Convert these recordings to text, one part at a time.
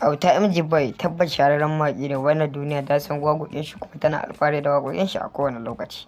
Auta MG Boy tabbas shahararren mawaƙi ne wannan duniya ta san waƙoƙin shi kuma tana alfahari da waƙoƙin shi a kowane lokaci.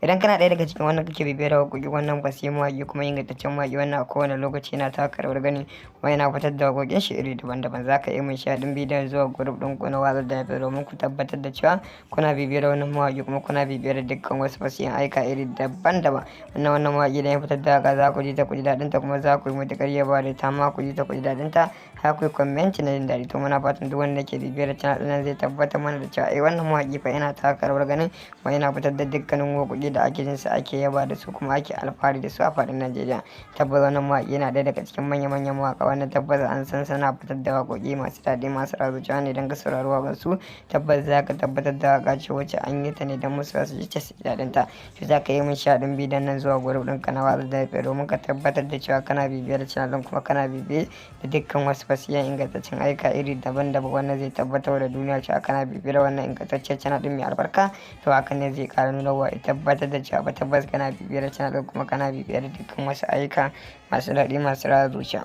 Idan kana ɗaya daga cikin wannan kake bibiyar waƙoƙi wannan fasihin mawaƙi kuma ingantaccen mawaƙi wannan a kowane lokaci yana taka rawar gani kuma yana fitar da waƙoƙin shi iri daban-daban za ka iya mun shaɗin bidiyon zuwa group ɗin ku na watsar da yafi domin ku tabbatar da cewa kuna bibiyar wannan mawaƙi kuma kuna bibiyar dukkan wasu fasihin aika iri daban-daban wannan mawaƙi da ya fitar da haka za ku ji ta ku ji daɗin ta kuma za ku yi matuƙar yaba da ta ma ku ji ta ku ji daɗin ta har ku yi comment na jin daɗi to muna fatan duk wanda ke bibiyar channel ɗin zai tabbatar mana da cewa wannan mawaƙi fa yana taka rawar ganin kuma yana fitar da dukkanin waƙoƙi da ake jin su ake yaba da su kuma ake alfahari da su a faɗin Najeriya. Tabbas wannan mawaƙi yana ɗaya daga cikin manya-manyan mawaƙa wanda tabbas an san sana fitar da waƙoƙi masu daɗi masu ratsa ne don ka saurari waƙar su tabbas za ka tabbatar da waƙa ce wacce an yi ta ne don musu su ji ta su daɗin ta. Shi za ka yi min shaɗin bidiyon nan zuwa gurin ɗinka na watsar da yafi domin ka tabbatar da cewa kana bibiyar channel ɗin kuma kana bibiyar da dukkan wasu fasiyan ingantaccen aika iri daban-daban wannan zai tabbatar da duniya cewa kana bibiyar wannan ingantaccen channel ɗin mai albarka to hakan ne zai ƙara nuna wa tabbatar da cewa tabbas kana bibiyar channel ɗin kuma kana bibiyar dukkan wasu ayyuka masu daɗi masu ratsa zuciya.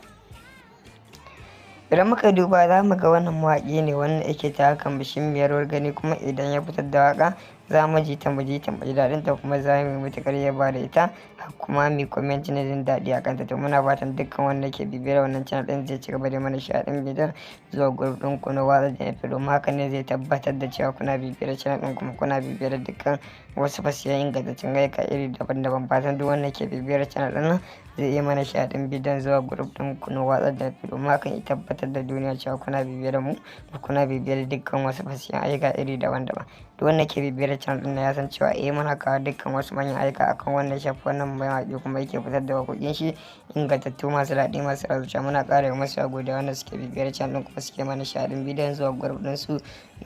Idan muka duba za mu ga wannan mawaƙi ne wannan yake ta hakan bishimmiyar rawar gani kuma idan ya fitar da waƙa za mu ji ta mu ji daɗin ta kuma za mu yi matuƙar yaba da ita kuma mu comment na jin daɗi a kanta to muna fatan dukkan wanda ke bibiyar wannan channel ɗin zai ci gaba da mana shaɗin bidiyon zuwa group ɗin ku na watsar da yafi domin hakan ne zai tabbatar da cewa kuna bibiyar channel ɗin kuma kuna bibiyar dukkan wasu fasiyan ingantaccen aika iri daban-daban fatan duk wanda ke bibiyar channel ɗin zai iya mana shaɗin bidiyon zuwa group ɗin ku na watsar da yafi domin hakan ya tabbatar da duniya cewa kuna bibiyar mu da kuna bibiyar dukkan wasu fasiyan aika iri daban-daban duk wanda ke bibiyar channel ɗin ya san cewa muna kawo dukkan wasu manyan aika akan wannan shafi wannan mawaƙi kuma yake fitar da waƙoƙin shi ingantattu masu daɗi masu ratsa muna ƙara yi masu godiya wanda suke bibiyar channel ɗin kuma suke mana shaɗin bidiyon zuwa group ɗin su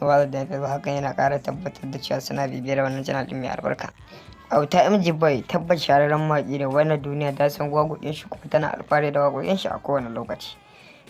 na watsar da yafi hakan yana ƙara tabbatar da cewa suna bibiyar wannan channel ɗin mai albarka. Auta MG Boy tabbas shahararren mawaƙi ne wannan duniya ta san waƙoƙin shi kuma tana alfahari da waƙoƙin shi a kowane lokaci.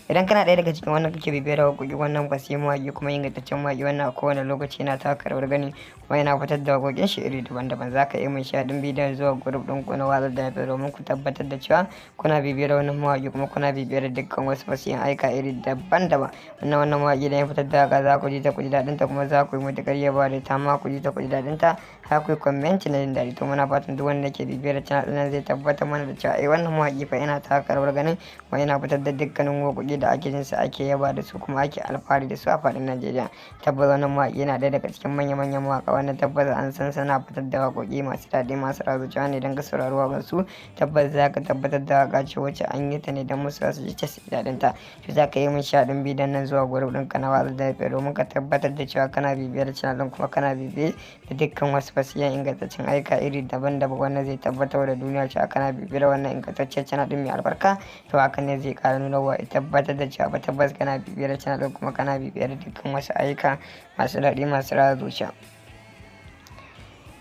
Idan kana ɗaya daga cikin wannan kake bibiyar waƙoƙi wannan fasihin mawaƙi kuma ingantaccen mawaƙi wannan a kowane lokaci yana taka rawar gani kuma yana fitar da waƙoƙin shi iri daban-daban za ka iya mun shaɗin bidiyon zuwa group ɗin ku na watsar da yafi domin ku tabbatar da cewa kuna bibiyar wannan mawaƙi kuma kuna bibiyar dukkan wasu fasihin aika iri daban-daban wannan mawaƙi da ya fitar da haka za ku ji ta ku ji daɗin ta kuma za ku yi matuƙar yaba da ta ma ku ji ta ku ji daɗin ta har ku yi comment na jin daɗi to muna fatan duk wanda ke bibiyar channel ɗin zai tabbatar mana da cewa wannan mawaƙi fa yana taka rawar ganin kuma yana fitar da dukkanin waƙoƙi da ake jin su ake yaba da su kuma ake alfahari da su a faɗin Najeriya. Tabbas wannan mawaƙi yana ɗaya daga cikin manya-manyan mawaƙa wanda tabbas an san sana fitar da waƙoƙi masu daɗi masu ratsa ne don ka saurari waƙar su tabbas za ka tabbatar da waƙa ce wacce an yi ta ne don musu su ji ta su daɗin ta. Shi za ka yi min shaɗin bidiyon nan zuwa group ɗinka na watsar da yafi domin ka tabbatar da cewa kana bibiyar channel ɗin kuma kana bibiyar da dukkan wasu fasiyan ingantaccen aika iri daban-daban wannan zai tabbatar da duniya cewa kana bibiyar wannan ingantaccen channel ɗin mai albarka to hakan ne zai ƙara nuna wa tabbatar da cewa tabbas kana bibiyar channel ɗin kuma kana bibiyar dukkan wasu ayyuka masu daɗi masu ratsa zuciya.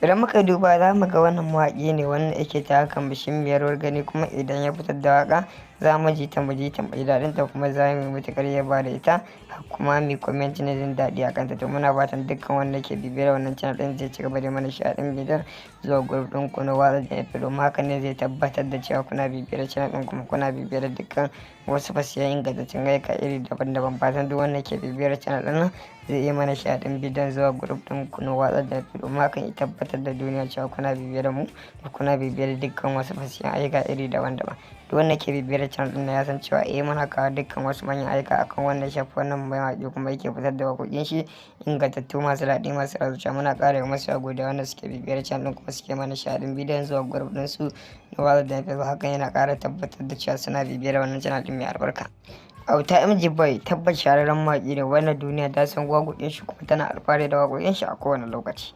Idan muka duba za mu ga wannan mawaƙi ne wannan yake ta hakan bishimmiyar rawar gani kuma idan ya fitar da waƙa za mu ji ta mu ji daɗin ta kuma za mu yi matuƙar yaba da ita kuma mu comment na jin daɗi a kanta to muna fatan dukkan wanda ke bibiyar wannan channel ɗin zai ci gaba da mana shaɗin bidiyon zuwa group ɗin ku na watsar da yafi domin hakan ne zai tabbatar da cewa kuna bibiyar channel ɗin kuma kuna bibiyar dukkan wasu fasiyan ingantaccen aika iri daban-daban fatan duk wanda ke bibiyar channel ɗin zai iya mana shaɗin bidiyon zuwa group ɗin ku na watsar da yafi domin hakan ya tabbatar da duniya cewa kuna bibiyar mu da kuna bibiyar dukkan wasu fasiyan aika iri daban-daban duk wanda ke bibiyar channel ɗin ya san cewa muna kawo dukkan wasu manyan aika akan wannan shafi wannan mawaƙi kuma yake fitar da waƙoƙin shi ingantattu masu daɗi masu ratsa muna ƙara yi masu godiya wanda suke bibiyar channel ɗin kuma suke mana shaɗin bidiyon zuwa group ɗin su na watsar da yafi hakan yana ƙara tabbatar da cewa suna bibiyar wannan channel ɗin mai albarka. Auta MG Boy tabbas shahararren mawaƙi ne wannan duniya ta san waƙoƙin shi kuma tana alfahari da waƙoƙin shi a kowane lokaci.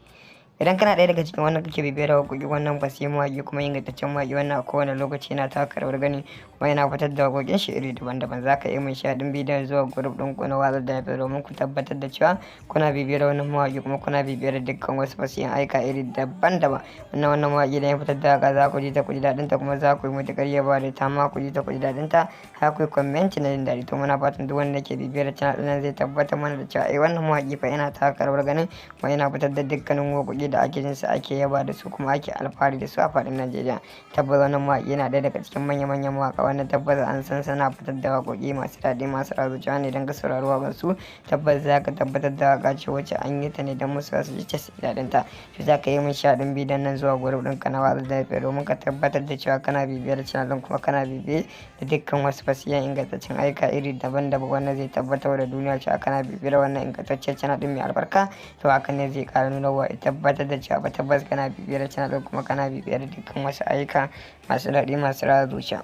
Idan kana ɗaya daga cikin wannan kake bibiyar waƙoƙi wannan fasihin mawaƙi kuma ingantaccen mawaƙi wannan a kowane lokaci yana taka rawar gani kuma yana fitar da waƙoƙin shi iri daban-daban za ka iya mun shaɗin bidiyon zuwa group ɗin ku na watsar da yafi domin ku tabbatar da cewa kuna bibiyar wannan mawaƙi kuma kuna bibiyar dukkan wasu fasihin aika iri daban-daban wannan mawaƙi da ya fitar da haka za ku ji ta ku ji daɗin ta kuma za ku yi matuƙar yaba da ta ma ku ji ta ku ji daɗin ta har ku yi comment na jin daɗi to muna fatan duk wanda ke bibiyar channel ɗin zai tabbatar mana da cewa wannan mawaƙi fa yana taka rawar ganin kuma yana fitar da dukkanin waƙoƙi da ake jin su ake yaba da su kuma ake alfahari da su a faɗin Najeriya. Tabbas wannan mawaƙi yana ɗaya daga cikin manya-manyan mawaƙa wanda tabbas an san sana fitar da waƙoƙi masu daɗi masu ratsa ne don ka saurari waƙar su. Tabbas za ka tabbatar da waƙa ce wacce an yi ta ne don musu su ji su daɗin ta. To za ka yi min shaɗin bidiyon nan zuwa gurbin ɗinka na watsa da domin ka tabbatar da cewa kana bibiyar channel ɗin kuma kana bibiye da dukkan wasu fasiyan ingantaccen aika iri daban-daban wanda zai tabbatar da duniya cewa kana bibiyar wannan ingantaccen channel ɗin mai albarka. To hakan ne zai ƙara nuna wa tabbatar da cewa tabbas kana bibiyar channel ɗin kuma kana bibiyar dukkan wasu aika masu daɗi masu ratsa zuciya.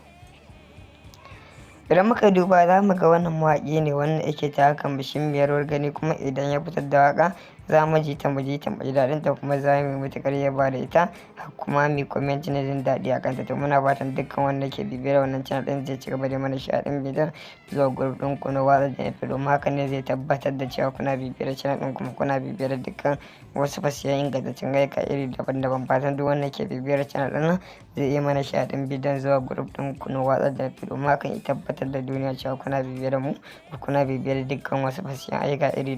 Idan muka duba za mu ga wannan mawaƙi ne wanda yake taka muhimmiyar gani kuma idan ya fitar da waƙa za mu ji ta mu ji daɗin ta kuma za mu yi matuƙar yaba da ita kuma mu comment na jin daɗi a kanta. To muna fatan dukkan wanda ke bibiyar wannan channel ɗin zai ci gaba da mana shaɗin bidiyon zuwa group ɗin ku na watsa da domin hakan ne zai tabbatar da cewa kuna bibiyar channel ɗin kuma kuna bibiyar dukkan wasu fasiyan ingantaccen aika iri daban-daban. Fatan duk wanda ke bibiyar channel ɗin nan zai yi mana shaɗin bidiyon zuwa group ɗin ku na watsa da domin hakan ya tabbatar da duniya cewa kuna bibiyar mu kuna bibiyar dukkan wasu fasiyan aika iri